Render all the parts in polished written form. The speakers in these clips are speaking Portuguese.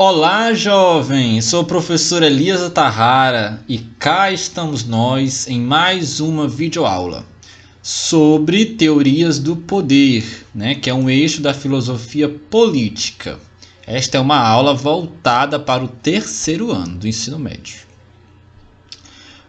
Olá, jovem! Sou o professor Elias Atahara e cá estamos nós em mais uma videoaula sobre teorias do poder, que é um eixo da filosofia política. Esta é uma aula voltada para o terceiro ano do ensino médio.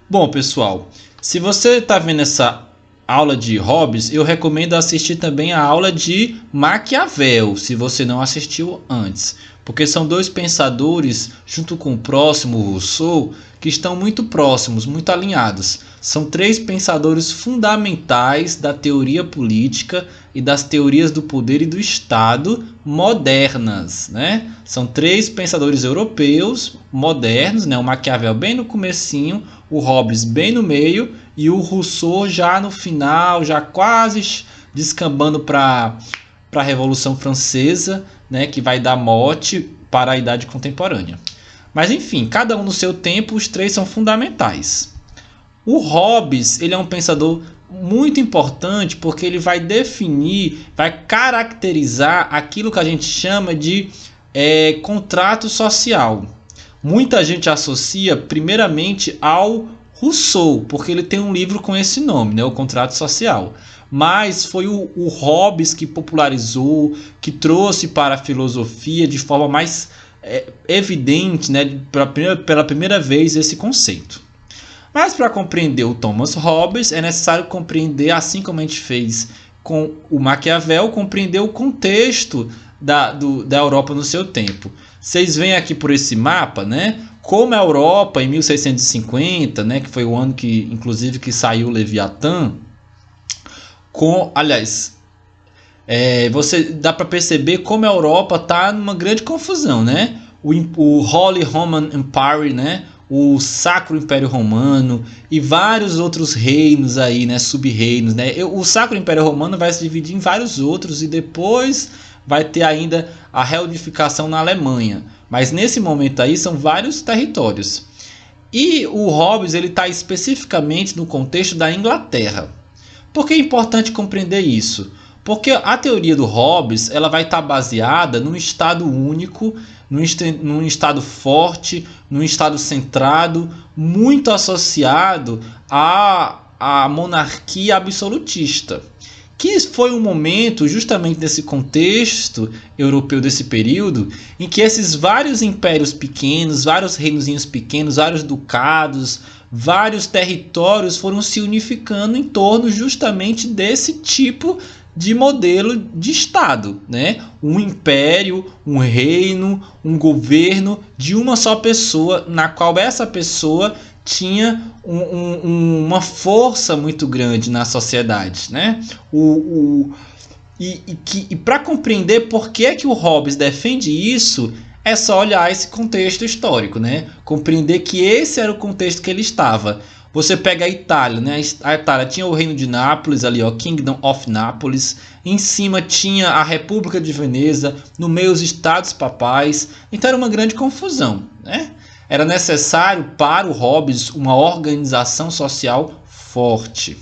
Bom, pessoal, se você está vendo essa aula de Hobbes, eu recomendo assistir também a aula de Maquiavel, se você não assistiu antes, porque são dois pensadores, junto com o próximo Rousseau, que estão muito próximos, muito alinhados. São três pensadores fundamentais da teoria política e das teorias do poder e do Estado modernas, São três pensadores europeus modernos, o Maquiavel bem no comecinho, o Hobbes bem no meio e o Rousseau já no final, já quase descambando para a Revolução Francesa, que vai dar mote para a Idade Contemporânea. Mas enfim, cada um no seu tempo, os três são fundamentais. O Hobbes, ele é um pensador muito importante porque ele vai definir, vai caracterizar aquilo que a gente chama de contrato social. Muita gente associa primeiramente ao Rousseau, porque ele tem um livro com esse nome, o Contrato Social. Mas foi o Hobbes que popularizou, que trouxe para a filosofia de forma mais evidente, pela primeira vez esse conceito. Mas para compreender o Thomas Hobbes é necessário compreender, assim como a gente fez com o Maquiavel, compreender o contexto da Europa no seu tempo. Vocês veem aqui por esse mapa, como a Europa em 1650, que foi o ano que inclusive que saiu o Leviatã, você dá para perceber como a Europa está numa grande confusão, O Holy Roman Empire, o Sacro Império Romano e vários outros reinos aí, sub-reinos, O Sacro Império Romano vai se dividir em vários outros e depois vai ter ainda a reunificação na Alemanha. Mas nesse momento aí são vários territórios. E o Hobbes está especificamente no contexto da Inglaterra. Por que é importante compreender isso? Porque a teoria do Hobbes ela vai estar baseada num estado único, num estado forte, num estado centrado, muito associado à monarquia absolutista. Que foi um momento, justamente nesse contexto europeu desse período, em que esses vários impérios pequenos, vários reinozinhos pequenos, vários ducados, vários territórios foram se unificando em torno justamente desse tipo de modelo de Estado, Um império, um reino, um governo de uma só pessoa, na qual essa pessoa tinha uma força muito grande na sociedade, E para compreender por que o Hobbes defende isso, é só olhar esse contexto histórico, Compreender que esse era o contexto que ele estava. Você pega a Itália, A Itália tinha o reino de Nápoles ali, Kingdom of Nápoles. Em cima tinha a República de Veneza, no meio os estados papais. Então era uma grande confusão, Era necessário para o Hobbes uma organização social forte.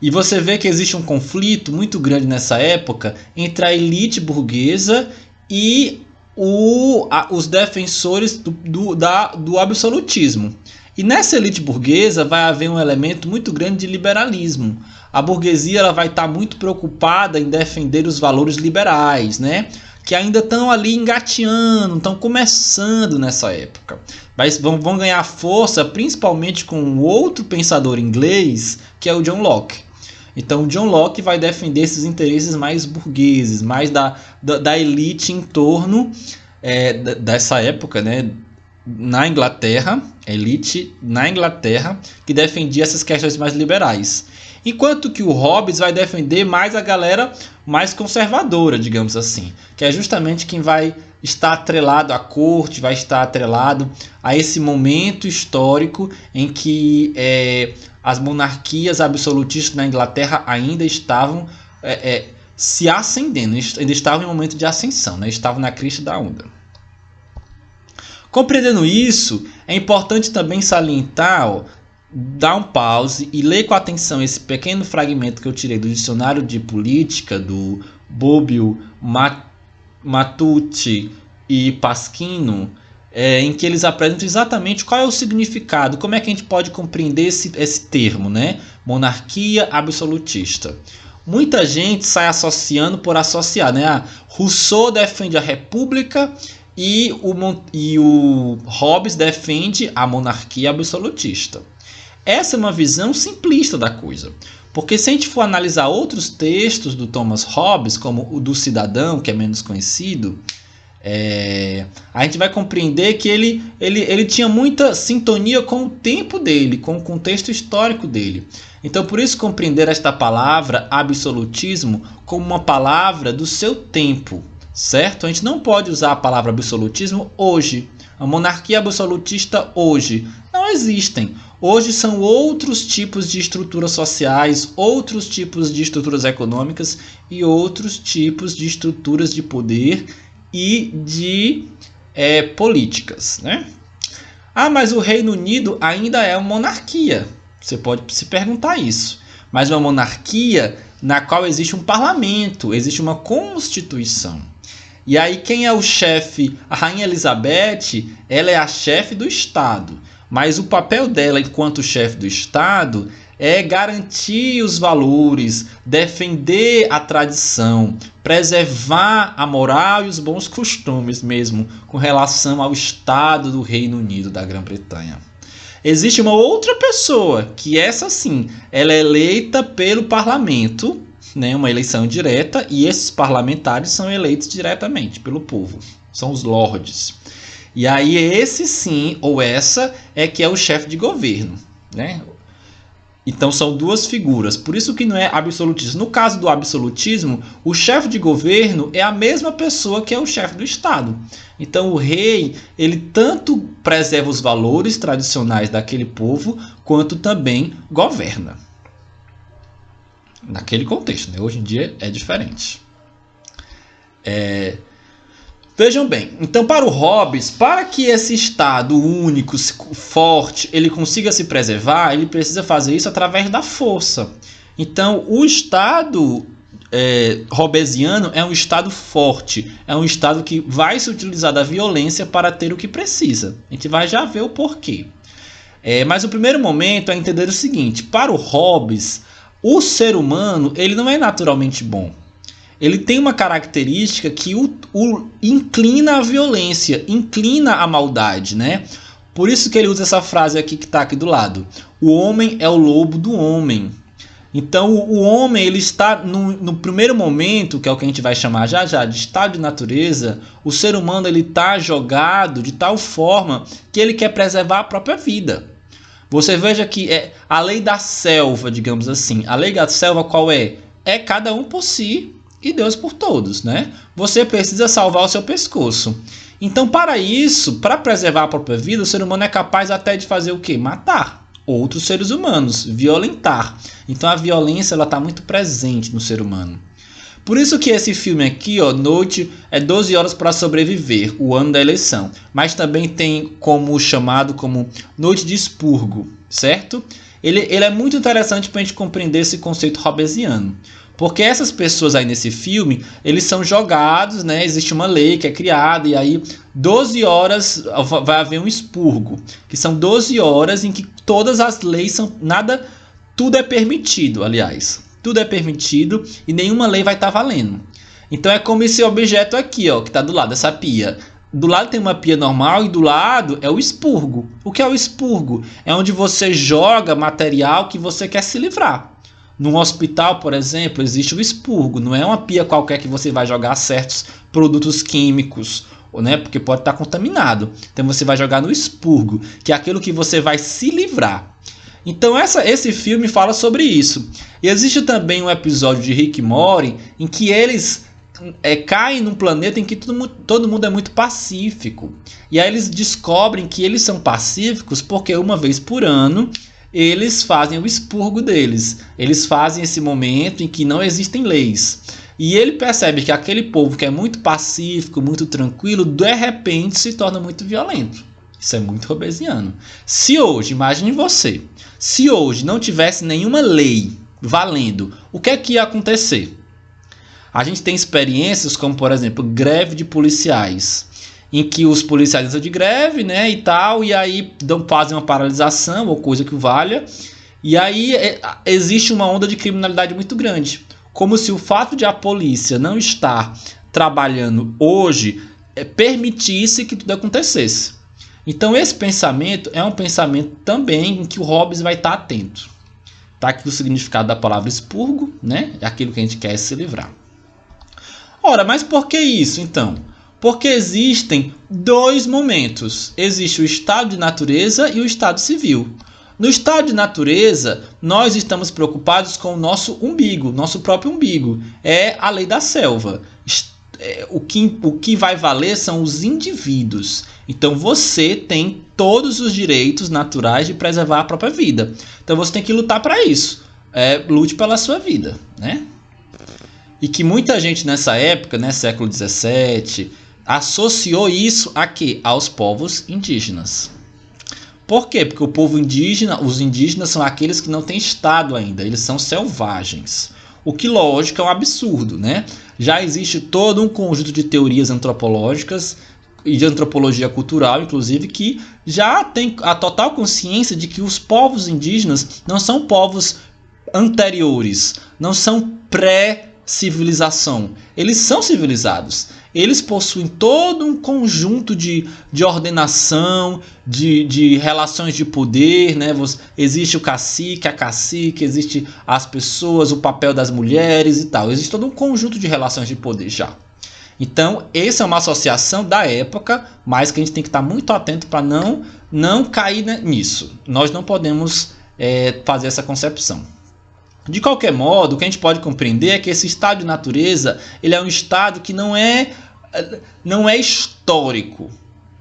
E você vê que existe um conflito muito grande nessa época entre a elite burguesa e os defensores do absolutismo. E nessa elite burguesa vai haver um elemento muito grande de liberalismo. A burguesia ela vai estar muito preocupada em defender os valores liberais, que ainda estão ali engateando, estão começando nessa época. Mas vão ganhar força principalmente com outro pensador inglês, que é o John Locke. Então, o John Locke vai defender esses interesses mais burgueses, mais da elite em torno dessa época, na Inglaterra, elite na Inglaterra, que defendia essas questões mais liberais. Enquanto que o Hobbes vai defender mais a galera mais conservadora, digamos assim, que é justamente quem vai estar atrelado à corte, vai estar atrelado a esse momento histórico em que as monarquias absolutistas na Inglaterra ainda estavam se ascendendo, ainda estavam em um momento de ascensão, estavam na crista da onda. Compreendendo isso, é importante também salientar, dar um pause e ler com atenção esse pequeno fragmento que eu tirei do dicionário de política do Bobbio Matucci e Pasquino, em que eles apresentam exatamente qual é o significado, como é que a gente pode compreender esse termo, né? Monarquia absolutista. Muita gente sai associando por associar, né? Rousseau defende a república e o Hobbes defende a monarquia absolutista. Essa é uma visão simplista da coisa, porque se a gente for analisar outros textos do Thomas Hobbes, como o do Cidadão, que é menos conhecido, a gente vai compreender que ele tinha muita sintonia com o tempo dele, com o contexto histórico dele. Então, por isso, compreender esta palavra absolutismo como uma palavra do seu tempo, certo? A gente não pode usar a palavra absolutismo hoje. A monarquia absolutista hoje não existem. Hoje são outros tipos de estruturas sociais, outros tipos de estruturas econômicas e outros tipos de estruturas de poder e de políticas, né? Mas o Reino Unido ainda é uma monarquia. Você pode se perguntar isso. Mas uma monarquia na qual existe um parlamento, existe uma constituição. E aí quem é o chefe? A Rainha Elizabeth, ela é a chefe do Estado. Mas o papel dela enquanto chefe do Estado é garantir os valores, defender a tradição, preservar a moral e os bons costumes mesmo com relação ao Estado do Reino Unido da Grã-Bretanha. Existe uma outra pessoa que essa sim, ela é eleita pelo parlamento, né, uma eleição direta, e esses parlamentares são eleitos diretamente pelo povo, são os lords. E aí esse sim, ou essa, é que é o chefe de governo, né? Então são duas figuras, por isso que não é absolutismo. No caso do absolutismo, o chefe de governo é a mesma pessoa que é o chefe do Estado. Então o rei, ele tanto preserva os valores tradicionais daquele povo, quanto também governa. Naquele contexto, né? Hoje em dia é diferente. Vejam bem, então para o Hobbes, para que esse Estado único, forte, ele consiga se preservar, ele precisa fazer isso através da força. Então o Estado hobbesiano é um Estado forte, é um Estado que vai se utilizar da violência para ter o que precisa. A gente vai já ver o porquê. Mas o primeiro momento é entender o seguinte: para o Hobbes, o ser humano ele não é naturalmente bom. Ele tem uma característica que o inclina à violência, inclina à maldade, né? Por isso que ele usa essa frase aqui que está aqui do lado. O homem é o lobo do homem. Então o homem ele está no primeiro momento, que é o que a gente vai chamar já já de estado de natureza, o ser humano ele está jogado de tal forma que ele quer preservar a própria vida. Você veja que é a lei da selva, digamos assim. A lei da selva qual é? É cada um por si e Deus por todos, né? Você precisa salvar o seu pescoço. Então, para isso, para preservar a própria vida, o ser humano é capaz até de fazer o quê? Matar outros seres humanos, violentar. Então, a violência ela está muito presente no ser humano. Por isso que esse filme aqui, Noite, é 12 horas para sobreviver, o ano da eleição. Mas também tem como chamado como Noite de Expurgo, certo? Ele é muito interessante para a gente compreender esse conceito hobbesiano. Porque essas pessoas aí nesse filme, eles são jogados, né? Existe uma lei que é criada e aí 12 horas vai haver um expurgo. Que são 12 horas em que todas as leis são... tudo é permitido, aliás. Tudo é permitido e nenhuma lei vai estar valendo. Então é como esse objeto aqui, que está do lado dessa pia. Do lado tem uma pia normal e do lado é o expurgo. O que é o expurgo? É onde você joga material que você quer se livrar. Num hospital, por exemplo, existe o expurgo. Não é uma pia qualquer que você vai jogar certos produtos químicos, né? Porque pode estar contaminado. Então você vai jogar no expurgo, que é aquilo que você vai se livrar. Então esse filme fala sobre isso. E existe também um episódio de Rick e Morty em que eles caem num planeta em que todo mundo é muito pacífico. E aí eles descobrem que eles são pacíficos porque uma vez por ano eles fazem o expurgo deles. Eles fazem esse momento em que não existem leis. E ele percebe que aquele povo que é muito pacífico, muito tranquilo, de repente se torna muito violento. Isso é muito hobbesiano. Se hoje, imagine você, se hoje não tivesse nenhuma lei valendo, o que é que ia acontecer? A gente tem experiências como, por exemplo, greve de policiais. em que os policiais estão de greve, né, e tal, e aí fazem uma paralisação ou coisa que valha, e aí existe uma onda de criminalidade muito grande. Como se o fato de a polícia não estar trabalhando hoje permitisse que tudo acontecesse. Então esse pensamento é um pensamento também em que o Hobbes vai estar atento. Tá aqui o significado da palavra expurgo, né? É aquilo que a gente quer se livrar. Ora, mas por que isso então? Porque existem dois momentos. Existe o estado de natureza e o estado civil. No estado de natureza, nós estamos preocupados com o nosso umbigo, nosso próprio umbigo. É a lei da selva. O que vai valer são os indivíduos. Então você tem todos os direitos naturais de preservar a própria vida. Então você tem que lutar para isso. Lute pela sua vida, né? E que muita gente nessa época, né, século XVII, associou isso a quê? Aos povos indígenas. Por quê? Porque o povo indígena, os indígenas são aqueles que não têm estado ainda, eles são selvagens. O que, lógico, é um absurdo, né? Já existe todo um conjunto de teorias antropológicas e de antropologia cultural, inclusive, que já tem a total consciência de que os povos indígenas não são povos anteriores, não são pré-civilização. Eles são civilizados. Eles possuem todo um conjunto de ordenação, de relações de poder, né? Existe o cacique, a cacique, existe as pessoas, o papel das mulheres e tal. Existe todo um conjunto de relações de poder já. Então, essa é uma associação da época, mas que a gente tem que estar muito atento para não cair nisso. Nós não podemos fazer essa concepção. De qualquer modo, o que a gente pode compreender é que esse estado de natureza ele é um estado que não é histórico.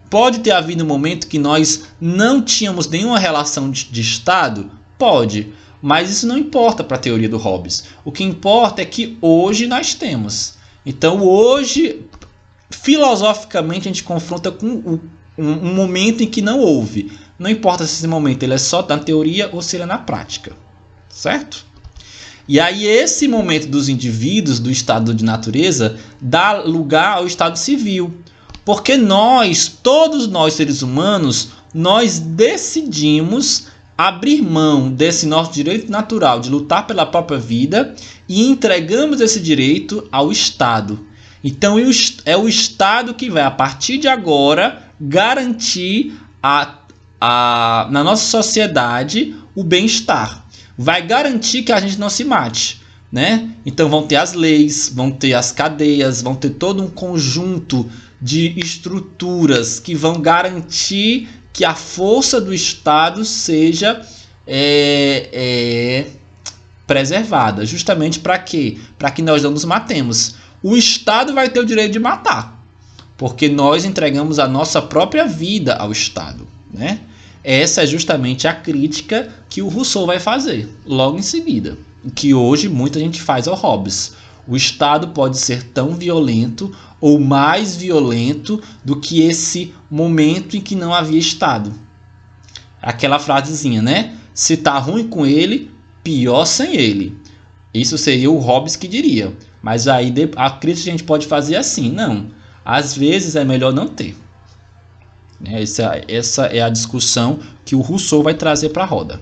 Pode ter havido um momento que nós não tínhamos nenhuma relação de estado? Pode, mas isso não importa para a teoria do Hobbes. O que importa é que hoje nós temos. Então hoje, filosoficamente, a gente confronta com um momento em que não houve. Não importa se esse momento ele é só na teoria ou se ele é na prática. Certo? E aí esse momento dos indivíduos, do estado de natureza, dá lugar ao estado civil. Porque todos nós seres humanos, nós decidimos abrir mão desse nosso direito natural de lutar pela própria vida e entregamos esse direito ao Estado. Então é o Estado que vai, a partir de agora, garantir na nossa sociedade o bem-estar. Vai garantir que a gente não se mate, né? Então vão ter as leis, vão ter as cadeias, vão ter todo um conjunto de estruturas que vão garantir que a força do Estado seja preservada. Justamente para quê? Para que nós não nos matemos. O Estado vai ter o direito de matar, porque nós entregamos a nossa própria vida ao Estado, né? Essa é justamente a crítica que o Rousseau vai fazer logo em seguida, que hoje muita gente faz ao Hobbes. O Estado pode ser tão violento ou mais violento do que esse momento em que não havia Estado. Aquela frasezinha, né? Se tá ruim com ele, pior sem ele. Isso seria o Hobbes que diria. Mas aí a crítica a gente pode fazer assim, não. Às vezes é melhor não ter. Essa é a discussão que o Rousseau vai trazer para a roda.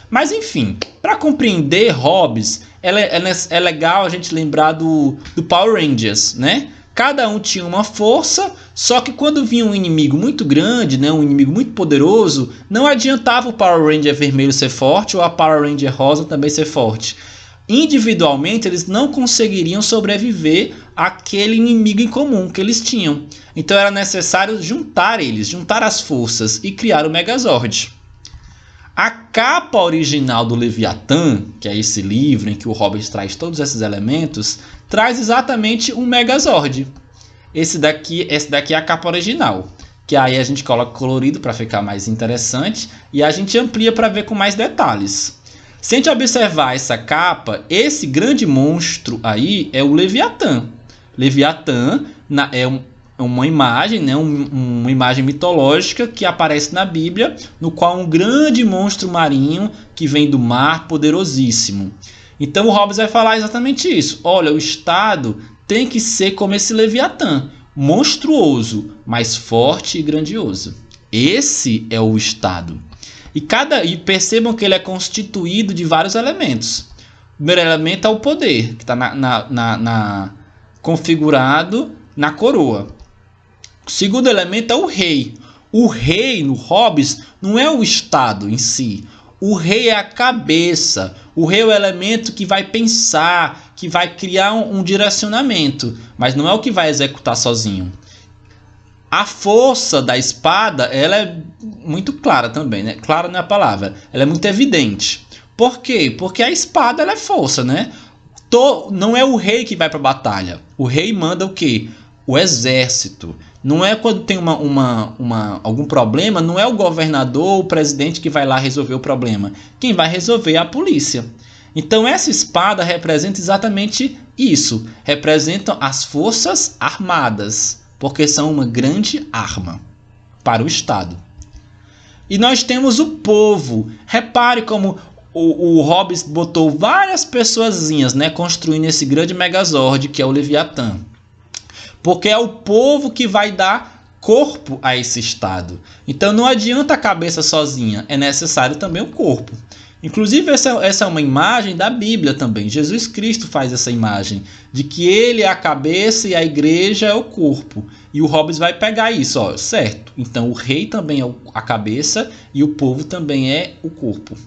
Mas enfim, para compreender Hobbes, é legal a gente lembrar do Power Rangers, né? Cada um tinha uma força, só que quando vinha um inimigo muito grande, né, um inimigo muito poderoso, não adiantava o Power Ranger vermelho ser forte ou a Power Ranger rosa também ser forte. Individualmente, eles não conseguiriam sobreviver àquele inimigo em comum que eles tinham. Então era necessário juntar as forças e criar o Megazord. A capa original do Leviatã, que é esse livro em que o Hobbes traz todos esses elementos, traz exatamente um Megazord. Esse daqui é a capa original, que aí a gente coloca colorido para ficar mais interessante e a gente amplia para ver com mais detalhes. Se a gente observar essa capa, esse grande monstro aí é o Leviatã. Leviatã é uma imagem, né, uma imagem mitológica que aparece na Bíblia, no qual um grande monstro marinho que vem do mar, poderosíssimo. Então o Hobbes vai falar exatamente isso. Olha, o Estado tem que ser como esse Leviatã, monstruoso, mas forte e grandioso. Esse é o Estado. E percebam que ele é constituído de vários elementos. O primeiro elemento é o poder, que está configurado na coroa. O segundo elemento é o rei. O rei, no Hobbes, não é o Estado em si. O rei é a cabeça. O rei é o elemento que vai pensar, que vai criar um direcionamento, mas não é o que vai executar sozinho. A força da espada, ela é muito clara também, né? Clara não é a palavra. Ela é muito evidente. Por quê? Porque a espada, ela é força, né? Não é o rei que vai para a batalha. O rei manda o quê? O exército. Não é quando tem algum problema, não é o governador ou o presidente que vai lá resolver o problema. Quem vai resolver é a polícia. Então essa espada representa exatamente isso. Representam as forças armadas, porque são uma grande arma para o Estado. E nós temos o povo. Repare como o Hobbes botou várias pessoazinhas, né, construindo esse grande megazord que é o Leviatã. Porque é o povo que vai dar corpo a esse Estado. Então não adianta a cabeça sozinha, é necessário também o corpo. Inclusive essa é uma imagem da Bíblia também. Jesus Cristo faz essa imagem de que ele é a cabeça e a igreja é o corpo. E o Hobbes vai pegar isso, ó, certo? Então o rei também é a cabeça e o povo também é o corpo.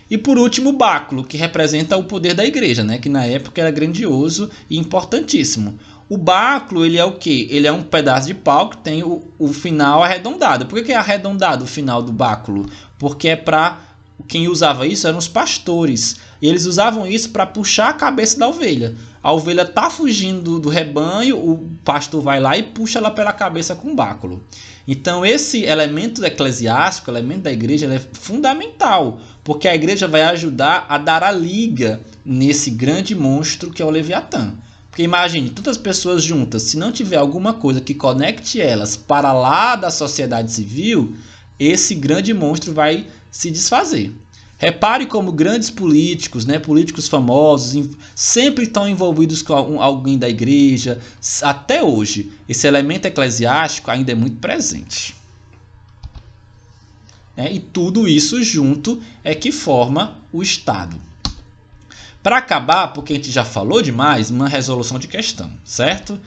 E por último o báculo, que representa o poder da igreja, né? Que na época era grandioso e importantíssimo. O báculo, ele é o quê? Ele é um pedaço de pau que tem o final arredondado. Por que é arredondado o final do báculo? Porque é para... Quem usava isso eram os pastores. Eles usavam isso para puxar a cabeça da ovelha. A ovelha está fugindo do rebanho, o pastor vai lá e puxa ela pela cabeça com o báculo. Então esse elemento eclesiástico, elemento da igreja, ele é fundamental, porque a igreja vai ajudar a dar a liga nesse grande monstro que é o Leviatã. Porque imagine, tantas pessoas juntas, se não tiver alguma coisa que conecte elas para lá da sociedade civil, esse grande monstro vai se desfazer. Repare como grandes políticos, né, políticos famosos, sempre estão envolvidos com alguém da igreja. Até hoje, esse elemento eclesiástico ainda é muito presente. E tudo isso junto é que forma o Estado. Para acabar, porque a gente já falou demais, uma resolução de questão, certo?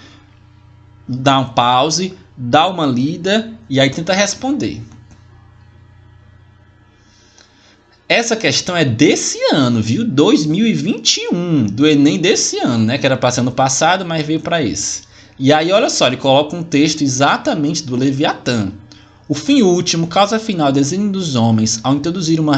Dá um pause, dá uma lida e aí tenta responder. Essa questão é desse ano, viu? 2021, do Enem desse ano, né? Que era para ser ano passado, mas veio para esse. E aí, olha só, ele coloca um texto exatamente do Leviatã. O fim último, causa final, desígnio dos homens, ao introduzir uma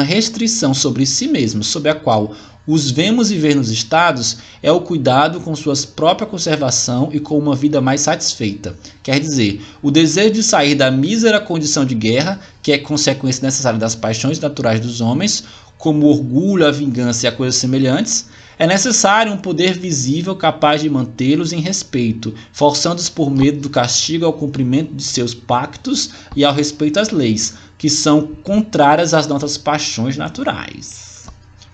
restrição sobre si mesmos, sobre a qual os vemos viver nos estados, é o cuidado com sua própria conservação e com uma vida mais satisfeita. Quer dizer, o desejo de sair da mísera condição de guerra, que é consequência necessária das paixões naturais dos homens, como o orgulho, a vingança e a coisas semelhantes, é necessário um poder visível capaz de mantê-los em respeito, forçando-os por medo do castigo ao cumprimento de seus pactos e ao respeito às leis, que são contrárias às nossas paixões naturais.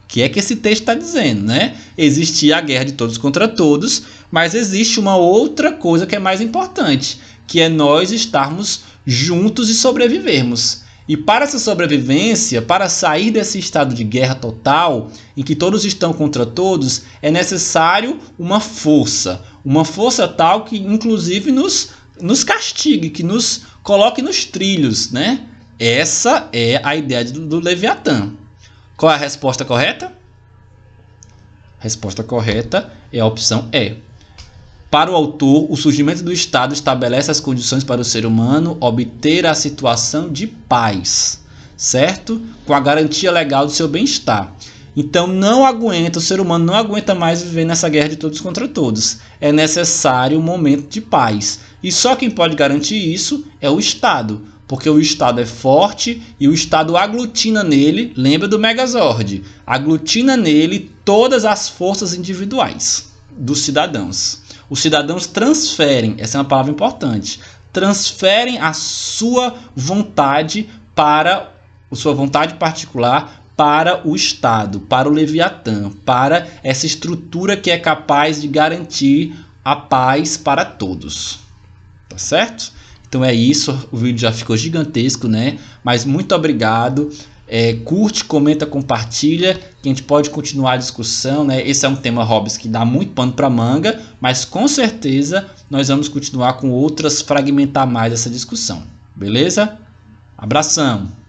Que é que esse texto está dizendo, né? Existia a guerra de todos contra todos, mas existe uma outra coisa que é mais importante, que é nós estarmos juntos e sobrevivermos. E para essa sobrevivência, para sair desse estado de guerra total, em que todos estão contra todos, é necessário uma força tal que inclusive nos castigue, que nos coloque nos trilhos, né? Essa é a ideia do Leviatã. Qual é a resposta correta? A resposta correta é a opção E. Para o autor, o surgimento do Estado estabelece as condições para o ser humano obter a situação de paz, certo? Com a garantia legal do seu bem-estar. Então o ser humano não aguenta mais viver nessa guerra de todos contra todos. É necessário um momento de paz. E só quem pode garantir isso é o Estado. Porque o Estado é forte e o Estado aglutina nele, lembra do Megazord, aglutina nele todas as forças individuais dos cidadãos. Os cidadãos transferem, essa é uma palavra importante, transferem a sua vontade particular para o Estado, para o Leviatã, para essa estrutura que é capaz de garantir a paz para todos. Tá certo? Então é isso, o vídeo já ficou gigantesco, né? Mas muito obrigado. Curte, comenta, compartilha, que a gente pode continuar a discussão, né? Esse é um tema, Hobbes, que dá muito pano para manga, mas com certeza nós vamos continuar com outras, fragmentar mais essa discussão. Beleza? Abração!